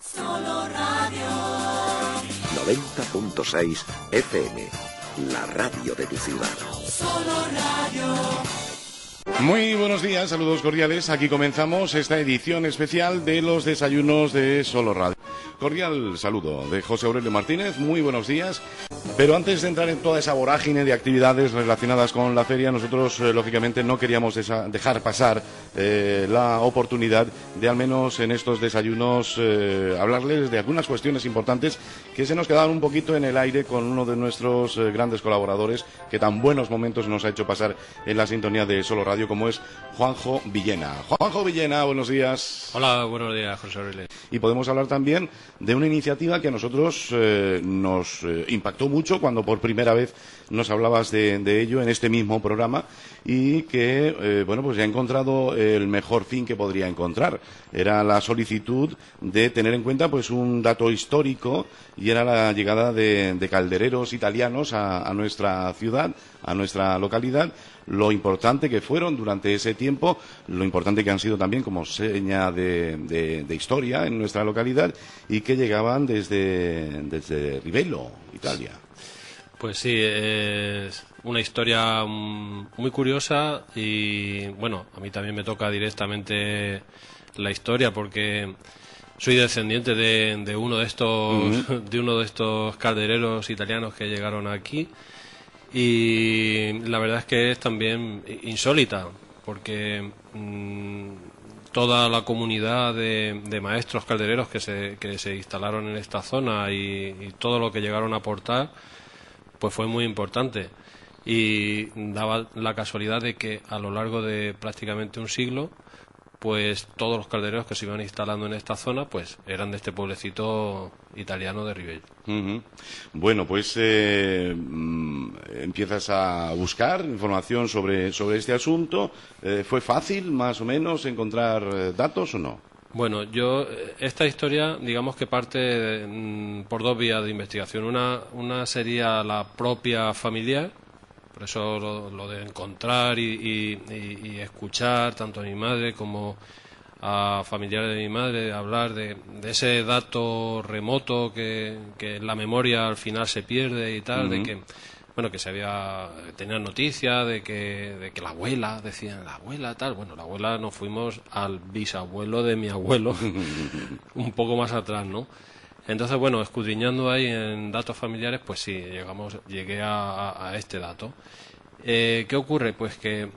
Solo Radio 90.6 FM, la radio de tu ciudad. Solo Radio. Muy buenos días, saludos cordiales. Aquí comenzamos esta edición especial de los desayunos de Solo Radio. Cordial saludo de José Aurelio Martínez, muy buenos días. Pero antes de entrar en toda esa vorágine de actividades relacionadas con la feria, nosotros lógicamente no queríamos dejar pasar la oportunidad de al menos en estos desayunos hablarles de algunas cuestiones importantes que se nos quedaron un poquito en el aire con uno de nuestros grandes colaboradores que tan buenos momentos nos ha hecho pasar en la sintonía de Solo Radio, como es Juanjo Villena. Juanjo Villena, buenos días. Hola, buenos días, José Aurelio. Y podemos hablar también de una iniciativa que a nosotros nos impactó mucho cuando por primera vez nos hablabas de ello en este mismo programa y que, bueno, pues ya ha encontrado el mejor fin que podría encontrar. Era la solicitud de tener en cuenta pues un dato histórico y era la llegada de caldereros italianos a nuestra ciudad, a nuestra localidad, lo importante que fueron durante ese tiempo, lo importante que han sido también como seña de historia en nuestra localidad y que llegaban desde Rivello, Italia. Pues sí, es una historia muy curiosa y, bueno, a mí también me toca directamente la historia porque soy descendiente de uno de estos caldereros italianos que llegaron aquí. Y la verdad es que es también insólita, porque toda la comunidad de maestros caldereros que se instalaron en esta zona y todo lo que llegaron a aportar, pues fue muy importante. Y daba la casualidad de que a lo largo de prácticamente un siglo, pues todos los caldereros que se iban instalando en esta zona pues eran de este pueblecito italiano de Rivello. Bueno, pues empiezas a buscar información sobre este asunto. ¿Fue fácil, más o menos, encontrar datos o no? Bueno, esta historia, digamos que parte por dos vías de investigación. Una sería la propia familiar. Por eso lo de encontrar y escuchar tanto a mi madre como a familiares de mi madre, hablar de ese dato remoto que en la memoria al final se pierde y tal, de que, bueno, que tenían noticias de que la abuela, decían, la abuela tal, bueno, la abuela nos fuimos al bisabuelo de mi abuelo, un poco más atrás, ¿no? Entonces, bueno, escudriñando ahí en datos familiares, pues sí, llegué a este dato. ¿Qué ocurre? Pues que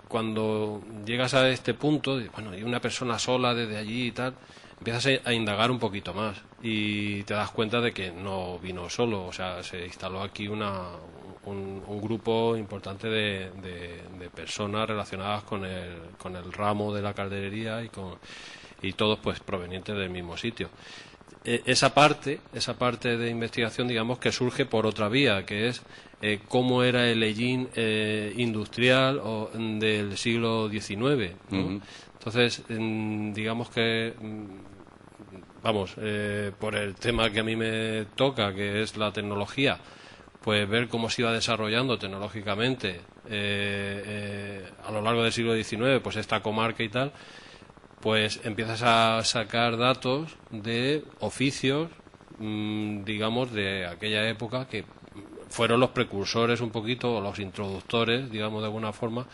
cuando llegas a este punto, bueno, y una persona sola desde allí y tal, empiezas a indagar un poquito más y te das cuenta de que no vino solo, o sea, se instaló aquí un grupo importante de personas relacionadas con el ramo de la calderería y todos pues provenientes del mismo sitio. Esa parte de investigación, digamos, que surge por otra vía, que es cómo era el Hellín industrial del siglo XIX, ¿no? Entonces, digamos que, por el tema que a mí me toca, que es la tecnología, pues ver cómo se iba desarrollando tecnológicamente a lo largo del siglo XIX, pues esta comarca y tal, pues empiezas a sacar datos de oficios, digamos, de aquella época que fueron los precursores un poquito, o los introductores, digamos, de alguna forma,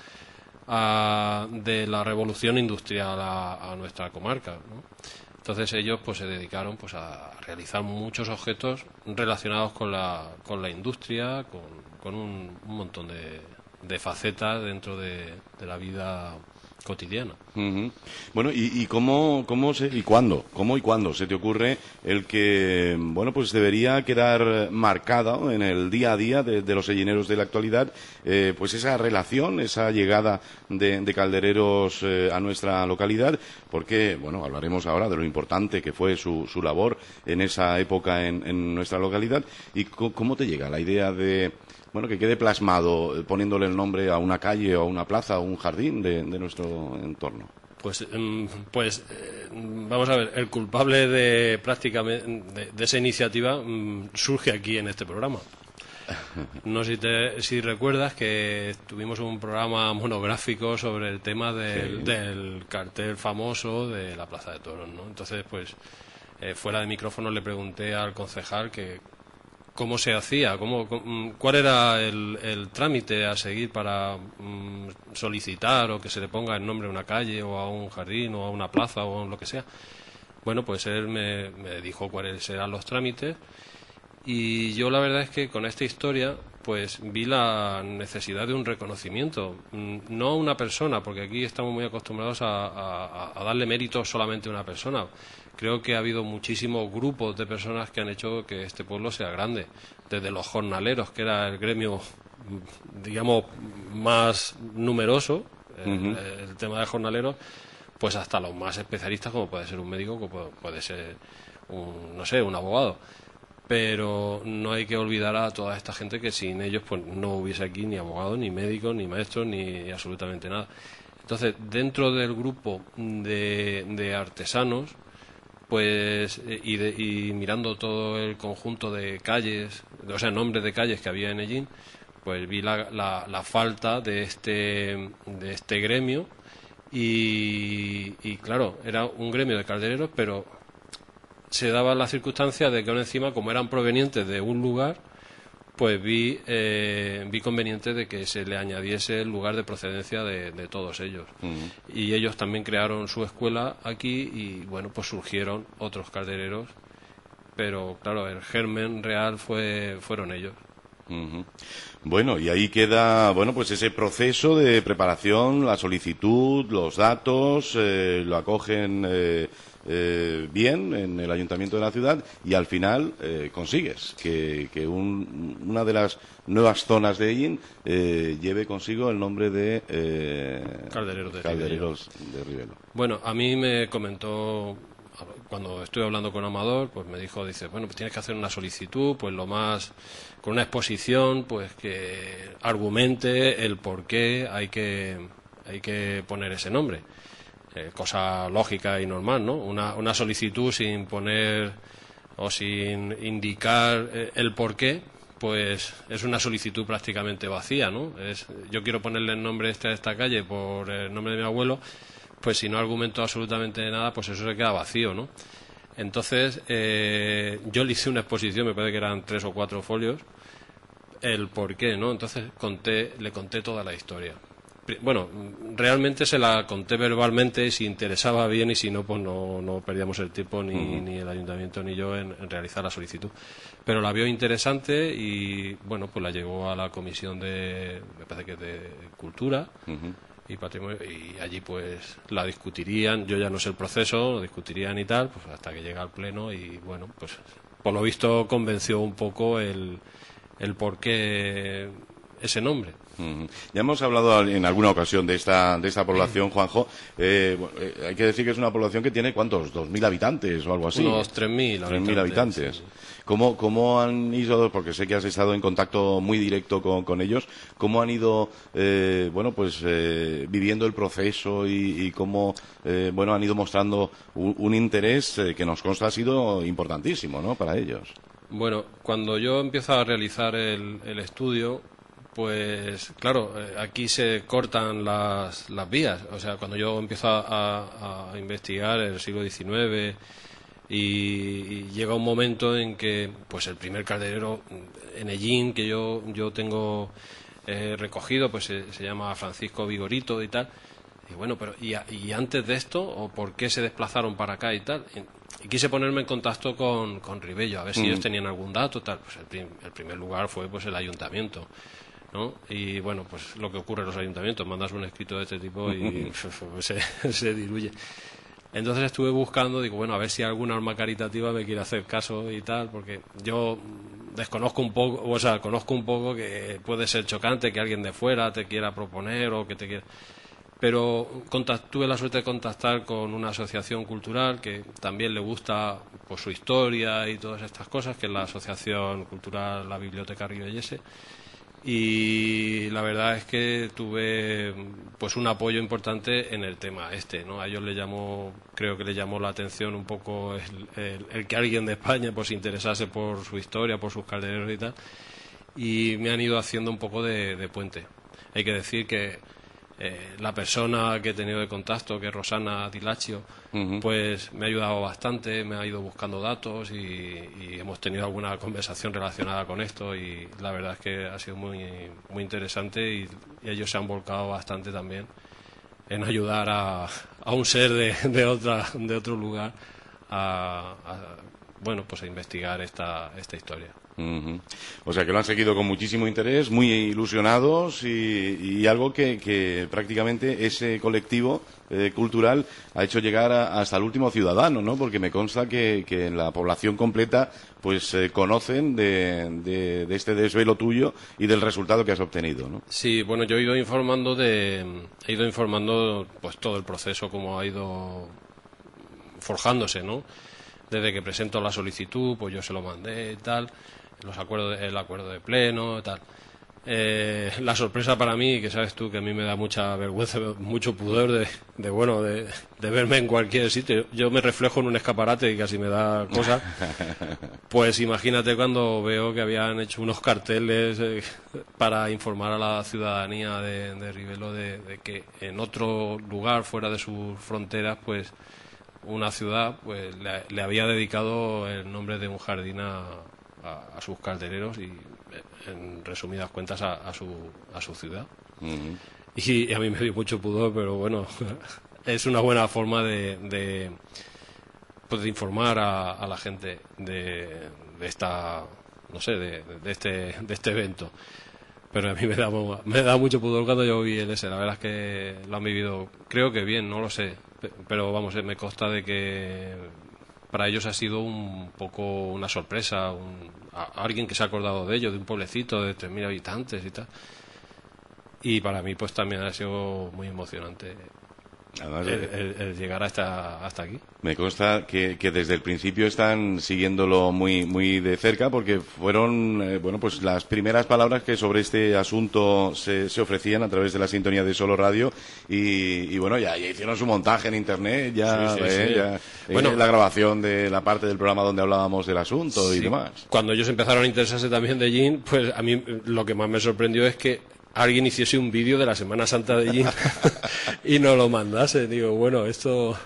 de la revolución industrial a nuestra comarca, ¿no? Entonces ellos pues se dedicaron pues a realizar muchos objetos relacionados con la industria, con un montón de facetas dentro de la vida cotidiana. Bueno, ¿y cómo y cuándo se te ocurre el que, bueno, pues debería quedar marcada en el día a día de los sellineros de la actualidad, pues esa relación, esa llegada de caldereros a nuestra localidad? Porque, bueno, hablaremos ahora de lo importante que fue su labor en esa época en nuestra localidad. ¿Y cómo te llega la idea de, bueno, que quede plasmado poniéndole el nombre a una calle o a una plaza o un jardín de nuestro entorno? Pues vamos a ver, el culpable de esa iniciativa surge aquí en este programa. No sé si recuerdas que tuvimos un programa monográfico sobre el tema del cartel famoso de la Plaza de Toros, ¿no? Entonces, pues fuera de micrófono le pregunté al concejal que cómo se hacía, cuál era el trámite a seguir para solicitar o que se le ponga el nombre a una calle o a un jardín o a una plaza o a lo que sea. Bueno, pues él me dijo cuáles eran los trámites y yo la verdad es que con esta historia pues vi la necesidad de un reconocimiento, no a una persona, porque aquí estamos muy acostumbrados a darle mérito solamente a una persona. Creo que ha habido muchísimos grupos de personas que han hecho que este pueblo sea grande, desde los jornaleros, que era el gremio, digamos, más numeroso, el tema de jornaleros, pues hasta los más especialistas, como puede ser un médico, como puede ser un abogado. Pero no hay que olvidar a toda esta gente que sin ellos pues no hubiese aquí ni abogados, ni médicos, ni maestros, ni absolutamente nada. Entonces, dentro del grupo de artesanos, pues y mirando todo el conjunto de calles, o sea, nombres de calles que había en Ellín, pues vi la falta de este gremio y claro, era un gremio de caldereros, pero se daba la circunstancia de que aún encima, como eran provenientes de un lugar, pues vi conveniente de que se le añadiese el lugar de procedencia de todos ellos. Y ellos también crearon su escuela aquí y bueno, pues surgieron otros caldereros, pero claro, el germen real fueron ellos. Bueno, y ahí queda, bueno, pues ese proceso de preparación, la solicitud, los datos, lo acogen bien en el ayuntamiento de la ciudad y al final consigues que una de las nuevas zonas de Ellín lleve consigo el nombre de Caldereros de Ribelo. Bueno, a mí me comentó, cuando estuve hablando con Amador, pues me dijo, dice, bueno, pues tienes que hacer una solicitud, pues con una exposición, pues que argumente el por qué hay que poner ese nombre. Cosa lógica y normal, ¿no? Una solicitud sin poner o sin indicar el porqué, pues es una solicitud prácticamente vacía, ¿no? Yo quiero ponerle el nombre a esta calle por el nombre de mi abuelo, pues si no argumento absolutamente nada, pues eso se queda vacío, ¿no? Entonces, yo le hice una exposición, me parece que eran 3 o 4 folios, el porqué, ¿no? Entonces le conté toda la historia. Bueno, realmente se la conté verbalmente, si interesaba bien y si no, pues no perdíamos el tiempo ni el ayuntamiento ni yo en realizar la solicitud. Pero la vio interesante y, bueno, pues la llevó a la comisión me parece que de Cultura y Patrimonio, y allí pues la discutirían, yo ya no sé el proceso, lo discutirían y tal, pues hasta que llega al pleno y, bueno, pues por lo visto convenció un poco el por qué ese nombre. Ya hemos hablado en alguna ocasión de esta población, Juanjo. Hay que decir que es una población que tiene, ¿cuántos? 2.000 habitantes o algo así. Unos 3.000 habitantes. Sí. ¿Cómo han ido, porque sé que has estado en contacto muy directo con ellos, cómo han ido, viviendo el proceso y cómo, han ido mostrando un interés que nos consta ha sido importantísimo, ¿no?, para ellos? Bueno, cuando yo empiezo a realizar el estudio, pues claro, aquí se cortan las vías. O sea, cuando yo empiezo a investigar el siglo XIX y llega un momento en que pues el primer calderero en Ellín que yo tengo recogido, pues se llama Francisco Vigorito y tal. Y bueno, pero ¿y antes de esto? ¿O por qué se desplazaron para acá y tal? Y quise ponerme en contacto con Ribello, a ver si ellos tenían algún dato, tal. Pues el primer lugar fue pues el ayuntamiento, ¿no? Y bueno, pues lo que ocurre en los ayuntamientos, mandas un escrito de este tipo y se diluye. Entonces estuve buscando, digo, bueno, a ver si alguna alma caritativa me quiere hacer caso y tal, porque yo conozco un poco que puede ser chocante que alguien de fuera te quiera proponer o que te quiera... Pero tuve la suerte de contactar con una asociación cultural que también le gusta pues su historia y todas estas cosas, que es la Asociación Cultural La Biblioteca Ribellese. Y la verdad es que tuve pues un apoyo importante en el tema ¿no? A ellos creo que le llamó la atención un poco el que alguien de España pues se interesase por su historia, por sus caldereros y tal, y me han ido haciendo un poco de puente. Hay que decir que La persona que he tenido de contacto, que es Rosana Dilaccio, pues me ha ayudado bastante, me ha ido buscando datos y hemos tenido alguna conversación relacionada con esto, y la verdad es que ha sido muy, muy interesante, y ellos se han volcado bastante también en ayudar a un ser de otro lugar bueno, pues a investigar esta historia. O sea que lo han seguido con muchísimo interés, muy ilusionados, y algo que prácticamente ese colectivo cultural ha hecho llegar hasta el último ciudadano, ¿no? Porque me consta que en la población completa pues conocen de este desvelo tuyo y del resultado que has obtenido, ¿no? Sí, bueno, yo he ido informando pues todo el proceso, cómo ha ido forjándose, ¿no? Desde que presento la solicitud, pues yo se lo mandé y tal, el acuerdo de pleno y tal. La sorpresa para mí, que sabes tú que a mí me da mucha vergüenza, mucho pudor de verme en cualquier sitio. Yo me reflejo en un escaparate y casi me da cosa. Pues imagínate cuando veo que habían hecho unos carteles para informar a la ciudadanía de Ribelo de que en otro lugar fuera de sus fronteras, pues una ciudad pues le había dedicado el nombre de un jardín a sus caldereros, y en resumidas cuentas a su ciudad. Y a mí me dio mucho pudor, pero bueno, es una buena forma de informar a la gente de esta, no sé, de este evento. Pero a mí me da mucho pudor cuando yo vi el ese. La verdad es que lo han vivido, creo que bien, no lo sé, pero vamos, me consta de que para ellos ha sido un poco una sorpresa, alguien que se ha acordado de ellos, de un pueblecito de 3.000 habitantes y tal. Y para mí pues también ha sido muy emocionante. Además, el llegar hasta aquí. Me consta que desde el principio están siguiéndolo muy muy de cerca, porque fueron bueno, pues las primeras palabras que sobre este asunto se ofrecían a través de la sintonía de Solo Radio, y bueno, ya hicieron su montaje en internet, bueno, la grabación de la parte del programa donde hablábamos del asunto y demás. Cuando ellos empezaron a interesarse también de Jin, pues a mí lo que más me sorprendió es que alguien hiciese un vídeo de la Semana Santa de Jin y nos lo mandase. Digo, bueno, esto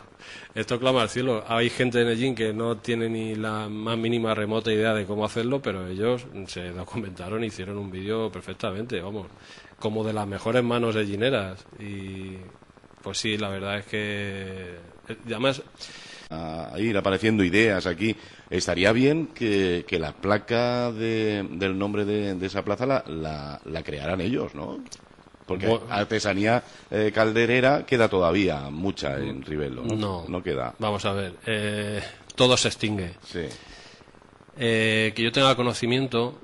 clama al cielo. Hay gente en el Jin que no tiene ni la más mínima remota idea de cómo hacerlo, pero ellos se documentaron y hicieron un vídeo perfectamente, vamos, como de las mejores manos de Jineras. Y pues sí, la verdad es que además a ir apareciendo ideas aquí. Estaría bien que la placa del nombre de esa plaza la crearan ellos, ¿no? Porque artesanía calderera queda todavía mucha en Ribelo, ¿no? No queda. Vamos a ver, todo se extingue. Sí. Que yo tenga conocimiento,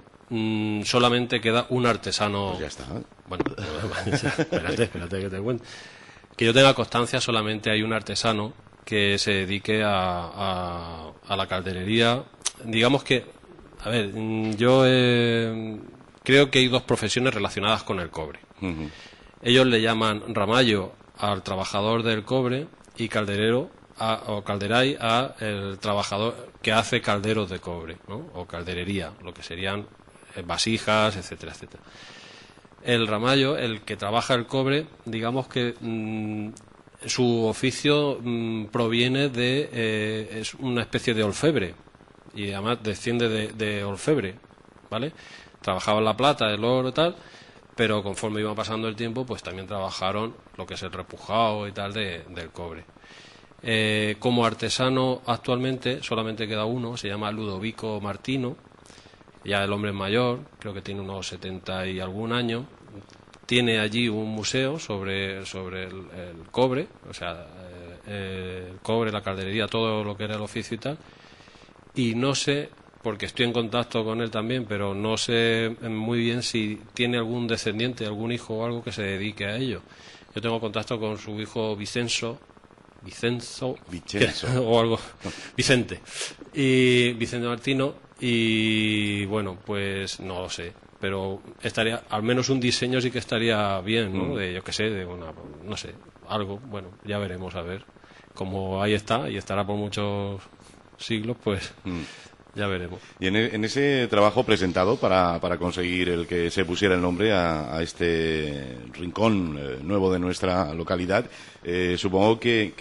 solamente queda un artesano. Pues ya está. Bueno, espérate que te cuento. Que yo tenga constancia, solamente hay un artesano que se dedique a la calderería. Digamos que, a ver, yo creo que hay dos profesiones relacionadas con el cobre. Ellos le llaman ramallo al trabajador del cobre y calderero o calderay a el trabajador que hace calderos de cobre, ¿no? O calderería, lo que serían vasijas, etcétera, etcétera. El ramallo, el que trabaja el cobre, digamos que su oficio proviene es una especie de orfebre, y además desciende de orfebre, ¿vale? Trabajaba la plata, el oro y tal, pero conforme iba pasando el tiempo, pues también trabajaron lo que es el repujado y tal del cobre. Como artesano actualmente solamente queda uno, se llama Ludovico Martino, ya el hombre es mayor, creo que tiene unos 70 y algún años. Tiene allí un museo sobre el cobre, o sea, el cobre, la calderería, todo lo que era el oficio y tal. Y no sé, porque estoy en contacto con él también, pero no sé muy bien si tiene algún descendiente, algún hijo o algo que se dedique a ello. Yo tengo contacto con su hijo Vicenzo o algo, Vicente Martino, y bueno, pues no lo sé, pero estaría, al menos un diseño sí que estaría bien, ¿no? De, yo qué sé, de una, no sé, algo, bueno, ya veremos, a ver. Como ahí está, y estará por muchos siglos, pues Ya veremos. Y en ese trabajo presentado para conseguir el que se pusiera el nombre a este rincón nuevo de nuestra localidad, supongo que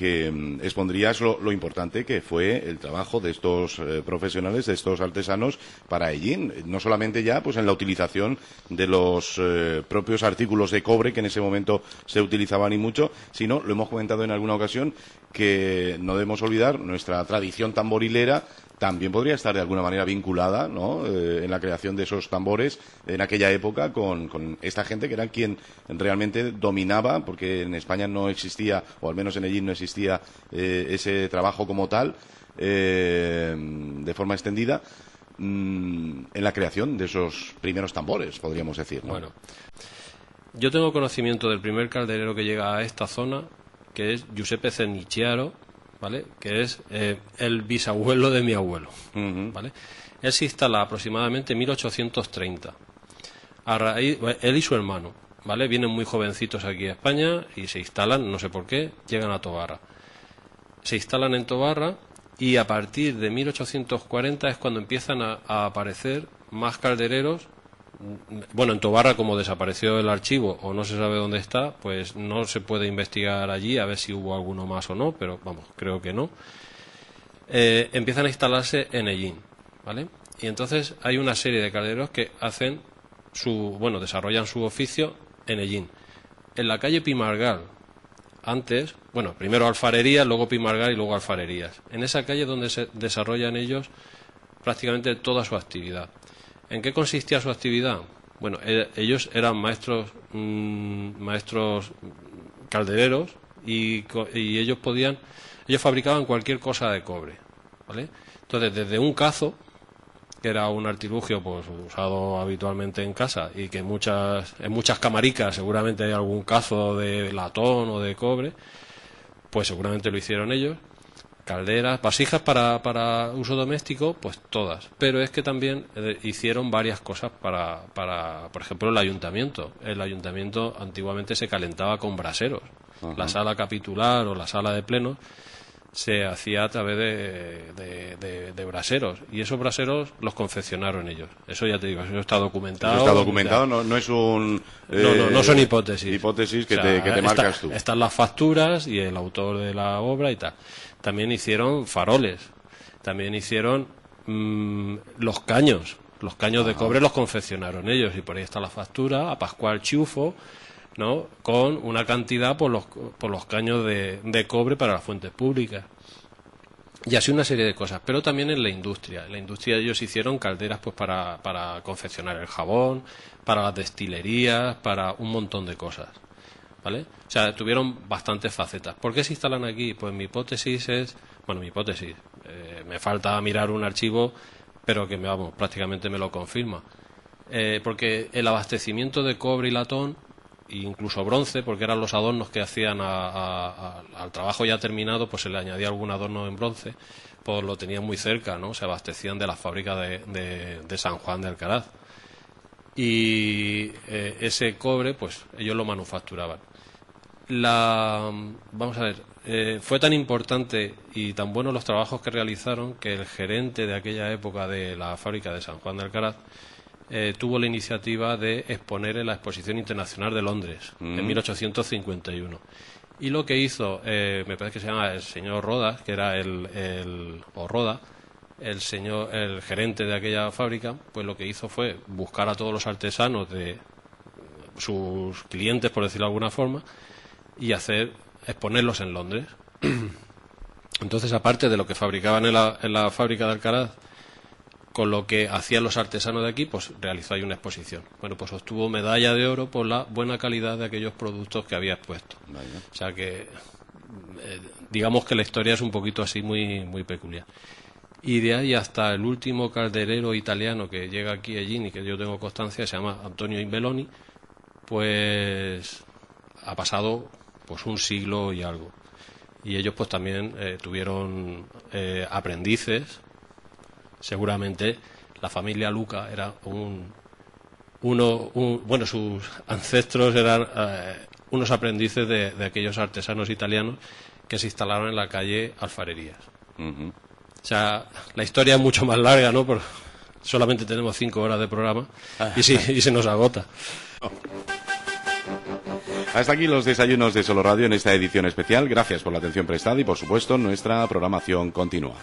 expondrías lo importante que fue el trabajo de estos profesionales, de estos artesanos para Hellín, no solamente ya pues en la utilización de los propios artículos de cobre que en ese momento se utilizaban y mucho, sino, lo hemos comentado en alguna ocasión, que no debemos olvidar nuestra tradición tamborilera. También podría estar de alguna manera vinculada, ¿no? En la creación de esos tambores en aquella época con esta gente que era quien realmente dominaba, porque en España no existía, o al menos en Hellín no existía ese trabajo como tal, de forma extendida, en la creación de esos primeros tambores, podríamos decir, ¿no? Bueno, yo tengo conocimiento del primer calderero que llega a esta zona, que es Giuseppe Cernicchiaro, ¿vale? Que es el bisabuelo de mi abuelo, ¿vale? Él se instala aproximadamente en 1830. Él y su hermano, ¿vale? Vienen muy jovencitos aquí a España y se instalan, no sé por qué, llegan a Tobarra. Se instalan en Tobarra y a partir de 1840 es cuando empiezan a aparecer más caldereros. Bueno, en Tobarra, como desapareció el archivo o no se sabe dónde está, pues no se puede investigar allí a ver si hubo alguno más o no, pero vamos, creo que no. Empiezan a instalarse en Hellín, ¿vale? Y entonces hay una serie de caldereros que hacen desarrollan su oficio en Hellín. En la calle Pimargal, antes, bueno, primero alfarerías, luego Pimargal y luego alfarerías. En esa calle donde se desarrollan ellos prácticamente toda su actividad. ¿En qué consistía su actividad? Bueno, ellos eran maestros caldereros y ellos fabricaban cualquier cosa de cobre, ¿vale? Entonces, desde un cazo, que era un artilugio pues usado habitualmente en casa y que en muchas camaricas seguramente hay algún cazo de latón o de cobre, pues seguramente lo hicieron ellos. Calderas, vasijas para uso doméstico, pues todas. Pero es que también hicieron varias cosas para, por ejemplo, el ayuntamiento. El ayuntamiento antiguamente se calentaba con braseros. Uh-huh. La sala capitular o la sala de plenos se hacía a través de braseros. Y esos braseros los confeccionaron ellos. Eso ya te digo, eso está documentado. Eso está documentado, no es un... no son hipótesis. Hipótesis que te marcas tú. Están las facturas y el autor de la obra y tal. También hicieron faroles, también hicieron los caños de cobre los confeccionaron ellos y por ahí está la factura a Pascual Chiufo, ¿no? Con una cantidad por los caños de cobre para las fuentes públicas y así una serie de cosas, pero también en la industria ellos hicieron calderas pues para confeccionar el jabón, para las destilerías, para un montón de cosas, ¿vale? O sea, tuvieron bastantes facetas. ¿Por qué se instalan aquí? Pues mi hipótesis es... Bueno, me falta mirar un archivo, pero que prácticamente me lo confirma. Porque el abastecimiento de cobre y latón, e incluso bronce, porque eran los adornos que hacían al trabajo ya terminado, pues se le añadía algún adorno en bronce, pues lo tenían muy cerca, ¿no? Se abastecían de la fábrica de San Juan de Alcaraz. Y ese cobre, pues ellos lo manufacturaban. Vamos a ver, fue tan importante y tan buenos los trabajos que realizaron que el gerente de aquella época de la fábrica de San Juan de Alcaraz tuvo la iniciativa de exponer en la Exposición Internacional de Londres en 1851. Y lo que hizo, me parece que se llama el señor Rodas, que era el gerente de aquella fábrica, pues lo que hizo fue buscar a todos los artesanos de sus clientes, por decirlo de alguna forma, y exponerlos en Londres. Entonces, aparte de lo que fabricaban en la fábrica de Alcaraz, con lo que hacían los artesanos de aquí, pues realizó ahí una exposición. Bueno, pues obtuvo medalla de oro por la buena calidad de aquellos productos que había expuesto. Vaya. O sea que, digamos que la historia es un poquito así muy, muy peculiar. Y de ahí hasta el último calderero italiano que llega aquí a Hellín y que yo tengo constancia, se llama Antonio Imbeloni, pues ha pasado pues un siglo y algo. Y ellos pues también tuvieron aprendices. Seguramente la familia Luca era bueno, sus ancestros eran unos aprendices de aquellos artesanos italianos que se instalaron en la calle Alfarerías. Uh-huh. O sea, la historia es mucho más larga, ¿no? Solamente tenemos 5 horas de programa y se nos agota. Hasta aquí los desayunos de Solo Radio en esta edición especial. Gracias por la atención prestada y, por supuesto, nuestra programación continúa.